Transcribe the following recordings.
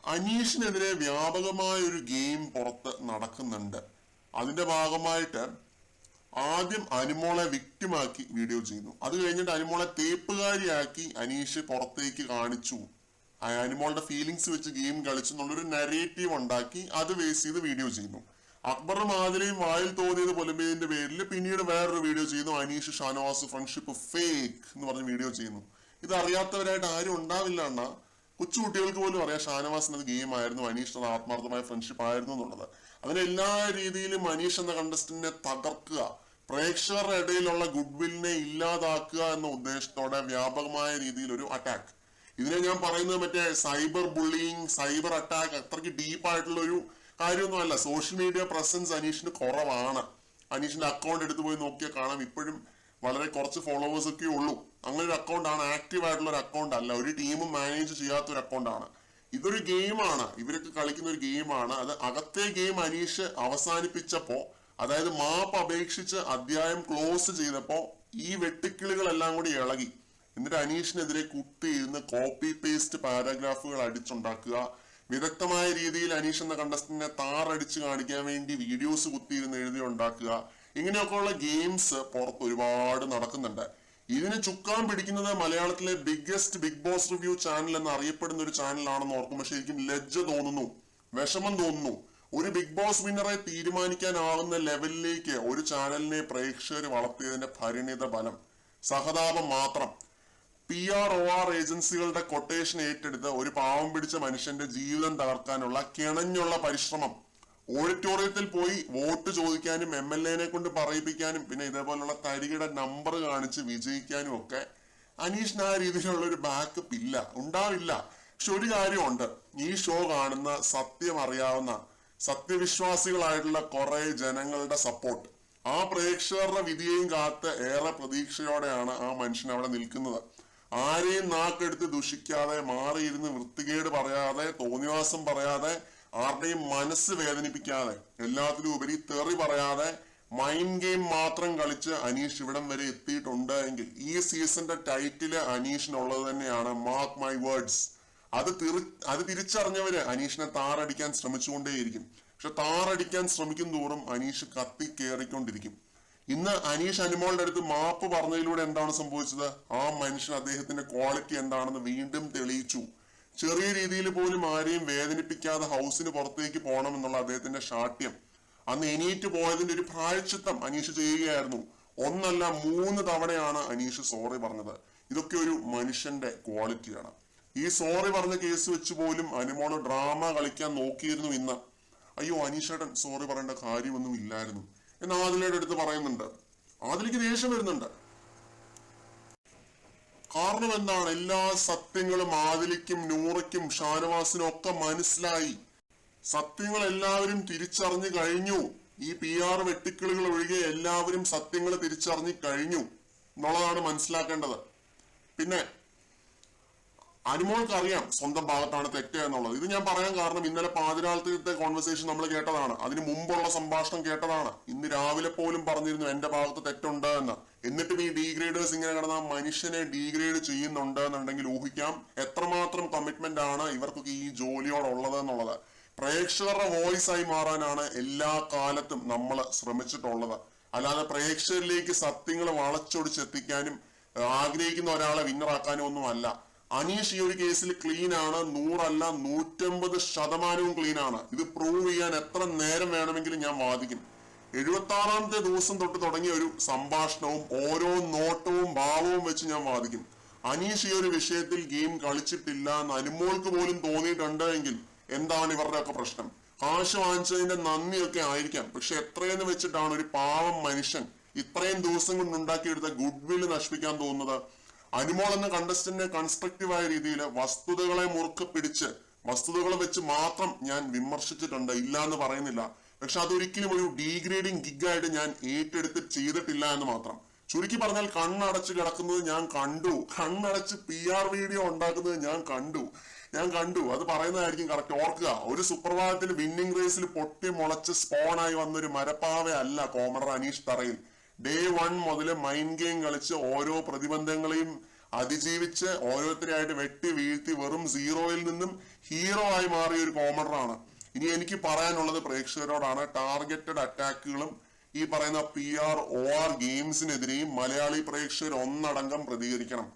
അനീഷിനെതിരെ വ്യാപകമായ ഒരു ഗെയിം പുറത്ത് നടക്കുന്നുണ്ട്. അതിന്റെ ഭാഗമായിട്ട് ആദ്യം അനുമോളെ വിക്ടിമാക്കി വീഡിയോ ചെയ്യുന്നു. അത് കഴിഞ്ഞിട്ട് അനുമോളെ തേപ്പുകാരിയാക്കി അനീഷ് പുറത്തേക്ക് കാണിച്ചു. അനുമോളുടെ ഫീലിങ്സ് വെച്ച് ഗെയിം കളിച്ചു എന്നുള്ളൊരു നരേറ്റീവ് ഉണ്ടാക്കി അത് ബേസ് ചെയ്ത് വീഡിയോ ചെയ്യുന്നു. അക്ബറും ആദിലയും വായിൽ തോന്നിയത് പൊലമ്പേതിന്റെ പേരിൽ പിന്നീട് വേറൊരു വീഡിയോ ചെയ്യുന്നു. അനീഷ് ഷാനവാസ് ഫ്രണ്ട്ഷിപ്പ് ഫേക്ക് എന്ന് പറഞ്ഞ് വീഡിയോ ചെയ്യുന്നു. ഇത് അറിയാത്തവരായിട്ട് ആരും ഉണ്ടാവില്ല എന്നാ. കൊച്ചുകുട്ടികൾക്ക് പോലും അറിയാം ഷാനവാസിന് അത് ഗെയിം ആയിരുന്നു, അനീഷ് ആത്മാർത്ഥമായ ഫ്രണ്ട്ഷിപ്പ് ആയിരുന്നു എന്നുള്ളത്. അതിന് എല്ലാ രീതിയിലും അനീഷ് എന്ന കണ്ടസ്റ്റന്റിനെ തകർക്കുക, പ്രേക്ഷകരുടെ ഇടയിലുള്ള ഗുഡ്വില്ലിനെ ഇല്ലാതാക്കുക എന്ന ഉദ്ദേശത്തോടെ വ്യാപകമായ രീതിയിൽ ഒരു അറ്റാക്ക്. ഇതിനെ ഞാൻ പറയുന്നത് മറ്റേ സൈബർ ബുള്ളിങ്, സൈബർ അറ്റാക്ക് അത്രയ്ക്ക് ഡീപ്പായിട്ടുള്ള ഒരു കാര്യമൊന്നും അല്ല. സോഷ്യൽ മീഡിയ പ്രസൻസ് അനീഷിന് കുറവാണ്. അനീഷിന്റെ അക്കൗണ്ട് എടുത്തു പോയി നോക്കിയാൽ കാണാം ഇപ്പോഴും വളരെ കുറച്ച് ഫോളോവേഴ്സ് ഒക്കെ ഉള്ളൂ. അങ്ങനെ ഒരു അക്കൗണ്ട് ആണ്, ആക്റ്റീവ് ആയിട്ടുള്ള ഒരു അക്കൗണ്ട് അല്ല. ഒരു ടീമും മാനേജ് ചെയ്യാത്ത ഒരു അക്കൗണ്ട് ആണ്. ഇതൊരു ഗെയിമാണ്, ഇവരൊക്കെ കളിക്കുന്ന ഒരു ഗെയിമാണ്. അത് അകത്തെ ഗെയിം അനീഷ് അവസാനിപ്പിച്ചപ്പോ, അതായത് മാപ്പ് അപേക്ഷിച്ച് അധ്യായം ക്ലോസ് ചെയ്തപ്പോ ഈ വെട്ടുക്കിളികളെല്ലാം കൂടി ഇളകി. എന്നിട്ട് അനീഷിനെതിരെ കുത്തിയിരുന്ന് കോപ്പി പേസ്റ്റ് പാരഗ്രാഫുകൾ അടിച്ചുണ്ടാക്കുക, വിദഗ്ധമായ രീതിയിൽ അനീഷ് എന്ന കണ്ടസ്റ്റന്റിനെ താറടിച്ച് കാണിക്കാൻ വേണ്ടി വീഡിയോസ് കുത്തിയിരുന്ന് എഴുതി ഉണ്ടാക്കുക. ഇങ്ങനെയൊക്കെയുള്ള ഗെയിംസ് പുറത്ത് ഒരുപാട് നടക്കുന്നുണ്ട്. ഇതിന് ചുക്കാൻ പിടിക്കുന്നത് മലയാളത്തിലെ biggest Bigg Boss review channel എന്ന് അറിയപ്പെടുന്ന ഒരു ചാനലാണെന്ന് ഓർക്കുമ്പോൾ ശരിക്കും ലജ്ജ തോന്നുന്നു, വിഷമം തോന്നുന്നു. ഒരു ബിഗ് ബോസ് വിന്നറെ തീരുമാനിക്കാനാവുന്ന ലെവലിലേക്ക് ഒരു ചാനലിനെ പ്രേക്ഷകർ വളർത്തിയതിന്റെ പരിണിത ഫലം സഹതാപം മാത്രം. PROR ഏജൻസികളുടെ കൊട്ടേഷൻ ഏറ്റെടുത്ത് ഒരു പാവം പിടിച്ച മനുഷ്യന്റെ ജീവിതം തകർക്കാനുള്ള കിണഞ്ഞുള്ള പരിശ്രമം. ഓഡിറ്റോറിയത്തിൽ പോയി വോട്ട് ചോദിക്കാനും MLA കൊണ്ട് പറയിപ്പിക്കാനും പിന്നെ ഇതേപോലുള്ള തരികിട നമ്പർ കാണിച്ച് വിജയിക്കാനും ഒക്കെ അനീഷിന് ആ രീതിയിലുള്ള ഒരു ബാക്കപ്പ് ഇല്ല, ഉണ്ടാവില്ല. പക്ഷെ ഒരു കാര്യമുണ്ട്, ഈ ഷോ കാണുന്ന സത്യം അറിയാവുന്ന സത്യവിശ്വാസികളായിട്ടുള്ള കുറെ ജനങ്ങളുടെ സപ്പോർട്ട്, ആ പ്രേക്ഷകരുടെ വിധിയെയും കാത്ത് ഏറെ പ്രതീക്ഷയോടെയാണ് ആ മനുഷ്യൻ അവിടെ നിൽക്കുന്നത്. ആരെയും നാക്കെടുത്ത് ദുഷിക്കാതെ, മാറിയിരുന്ന് വൃത്തികേട് പറയാതെ, തോന്നിവാസം പറയാതെ, ആരുടെയും മനസ്സ് വേദനിപ്പിക്കാതെ, എല്ലാത്തിലും ഉപരി തെറി പറയാതെ മൈൻഡ് ഗെയിം മാത്രം കളിച്ച് അനീഷ് ഇവിടം വരെ എത്തിയിട്ടുണ്ട് എങ്കിൽ ഈ സീസണിന്റെ ടൈറ്റില് അനീഷിനുള്ളത് തന്നെയാണ്. Mark my words. അത് തിരിച്ചറിഞ്ഞവര് അനീഷിനെ താറടിക്കാൻ ശ്രമിച്ചുകൊണ്ടേയിരിക്കും. പക്ഷെ താറടിക്കാൻ ശ്രമിക്കും തോറും അനീഷ് കത്തി കയറിക്കൊണ്ടിരിക്കും. ഇന്ന് അനീഷ് അനുമോളുടെ അടുത്ത് മാപ്പ് പറഞ്ഞതിലൂടെ എന്താണ് സംഭവിച്ചത്? ആ മനുഷ്യൻ അദ്ദേഹത്തിന്റെ ക്വാളിറ്റി എന്താണെന്ന് വീണ്ടും തെളിയിച്ചു. ചെറിയ രീതിയിൽ പോലും ആരെയും വേദനിപ്പിക്കാതെ ഹൗസിന് പുറത്തേക്ക് പോകണം എന്നുള്ള അദ്ദേഹത്തിന്റെ ശാഠ്യം, അന്ന് എണീറ്റ് പോയതിന്റെ ഒരു പ്രായശ്ചിത്തം അനീഷ് ചെയ്യുകയായിരുന്നു. ഒന്നല്ല 3 തവണയാണ് അനീഷ് സോറി പറഞ്ഞത്. ഇതൊക്കെ ഒരു മനുഷ്യന്റെ ക്വാളിറ്റിയാണ്. ഈ സോറി പറഞ്ഞ കേസ് വെച്ച് പോലും അനുമോള് ഡ്രാമ കളിക്കാൻ നോക്കിയിരുന്നു. ഇന്ന് അയ്യോ അനീഷേട്ടൻ സോറി പറയേണ്ട കാര്യമൊന്നും ഇല്ലായിരുന്നു എന്ന് ആദിലയുടെ അടുത്ത് പറയുന്നുണ്ട്. ആദിലേക്ക് ദേഷ്യം വരുന്നുണ്ട്. കാരണം എന്താണ്? എല്ലാ സത്യങ്ങളും ആദിലിക്കും നൂറയ്ക്കും ഷാനവാസിനും ഒക്കെ മനസ്സിലായി. സത്യങ്ങൾ എല്ലാവരും തിരിച്ചറിഞ്ഞു കഴിഞ്ഞു. ഈ PR വെട്ടിക്കിളികൾ ഒഴികെ എല്ലാവരും സത്യങ്ങൾ തിരിച്ചറിഞ്ഞു കഴിഞ്ഞു എന്നുള്ളതാണ് മനസ്സിലാക്കേണ്ടത്. പിന്നെ അനുമോൾക്ക് അറിയാം സ്വന്തം ഭാഗത്താണ് തെറ്റ് എന്നുള്ളത്. ഇത് ഞാൻ പറയാൻ കാരണം ഇന്നലെ പാതിരാത്രിത്തെ കോൺവെർസേഷൻ നമ്മൾ കേട്ടതാണ്, അതിന് മുമ്പുള്ള സംഭാഷണം കേട്ടതാണ്. ഇന്ന് രാവിലെ പോലും പറഞ്ഞിരുന്നു എന്റെ ഭാഗത്ത് തെറ്റുണ്ട് എന്ന്. എന്നിട്ടും ഈ ഡീഗ്രേഡേഴ്സ് ഇങ്ങനെ കിടന്ന മനുഷ്യനെ ഡീഗ്രേഡ് ചെയ്യുന്നുണ്ട് എന്നുണ്ടെങ്കിൽ ഊഹിക്കാം എത്രമാത്രം കമ്മിറ്റ്മെന്റ് ആണ് ഇവർക്കൊക്കെ ഈ ജോലിയോടുള്ളത് എന്നുള്ളത്. പ്രേക്ഷകരുടെ വോയിസ് ആയി മാറാനാണ് എല്ലാ കാലത്തും നമ്മൾ ശ്രമിച്ചിട്ടുള്ളത്. അല്ലാതെ പ്രേക്ഷകരിലേക്ക് സത്യങ്ങൾ വളച്ചൊടിച്ചെത്തിക്കാനും ആഗ്രഹിക്കുന്ന ഒരാളെ വിന്നറാക്കാനും ഒന്നും അല്ല. അനീഷ് ഈ ഒരു കേസിൽ ക്ലീൻ ആണ്. 100 അല്ല 150% ക്ലീൻ ആണ്. ഇത് പ്രൂവ് ചെയ്യാൻ എത്ര നേരം വേണമെങ്കിലും ഞാൻ വാദിക്കും. 76ാമത്തെ ദിവസം തൊട്ട് തുടങ്ങിയ ഒരു സംഭാഷണവും ഓരോ നോട്ടവും ഭാവവും വെച്ച് ഞാൻ വാദിക്കും. അനീഷ് ഈ ഒരു വിഷയത്തിൽ ഗെയിം കളിച്ചിട്ടില്ല എന്ന് അനുമോൾക്ക് പോലും തോന്നിയിട്ടുണ്ട് എങ്കിൽ എന്താണ് ഇവരുടെ ഒക്കെ പ്രശ്നം? കാശ് വാങ്ങിച്ചതിന്റെ നന്ദിയൊക്കെ ആയിരിക്കാം. പക്ഷെ എത്രയെന്ന് വെച്ചിട്ടാണ് ഒരു പാവം മനുഷ്യൻ ഇത്രയും ദിവസം കൊണ്ട് ഉണ്ടാക്കിയെടുത്ത ഗുഡ്വിൽ നശിപ്പിക്കാൻ തോന്നുന്നത്? അനുമോൾ എന്ന കണ്ടസ്റ്റന്റിനെ കൺസ്ട്രക്റ്റീവായ രീതിയിൽ വസ്തുതകളെ മുറുക്കെ പിടിച്ച് വസ്തുതകളെ വെച്ച് മാത്രം ഞാൻ വിമർശിച്ചിട്ടുണ്ട്, ഇല്ല എന്ന് പറയുന്നില്ല. പക്ഷെ അതൊരിക്കലും ഒരു ഡീഗ്രേഡിങ് ഗിഗായിട്ട് ഞാൻ ഏറ്റെടുത്ത് ചെയ്തിട്ടില്ല എന്ന് മാത്രം. ചുരുക്കി പറഞ്ഞാൽ കണ്ണടച്ച് കിടക്കുന്നത് ഞാൻ കണ്ടു, കണ്ണടച്ച് PR വീഡിയോ ഉണ്ടാക്കുന്നത് ഞാൻ കണ്ടു. അത് പറയുന്നതായിരിക്കും കറക്റ്റ്. ഓർക്കുക, ഒരു സുപ്രഭാതത്തിൽ വിന്നിംഗ് റേസിൽ പൊട്ടി മുളച്ച് സ്പോണായി വന്നൊരു മരപ്പാവ അല്ല കോമഡർ അനീഷ് തറയിൽ. Day 1 മുതൽ മൈൻഡ് ഗെയിം കളിച്ച് ഓരോ പ്രതിബന്ധങ്ങളെയും അതിജീവിച്ച് ഓരോരുത്തരെയായിട്ട് വെട്ടി വീഴ്ത്തി വെറും സീറോയിൽ നിന്നും ഹീറോ ആയി മാറിയ ഒരു കോമഡറാണ്. ഇനി എനിക്ക് പറയാനുള്ളത് പ്രേക്ഷകരോടാണ്. ടാർഗറ്റഡ് അറ്റാക്കുകളും ഈ പറയുന്ന PROR ഗെയിംസിനെതിരെയും മലയാളി പ്രേക്ഷകർ ഒന്നടങ്കം പ്രതികരിക്കണം.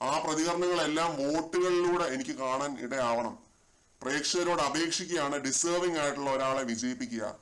ആ പ്രതികരണങ്ങളെല്ലാം വോട്ടുകളിലൂടെ എനിക്ക് കാണാൻ ഇടയാവണം. പ്രേക്ഷകരോട് അപേക്ഷിക്കുകയാണ് ഡിസേർവിംഗ് ആയിട്ടുള്ള ഒരാളെ വിജയിപ്പിക്കുക.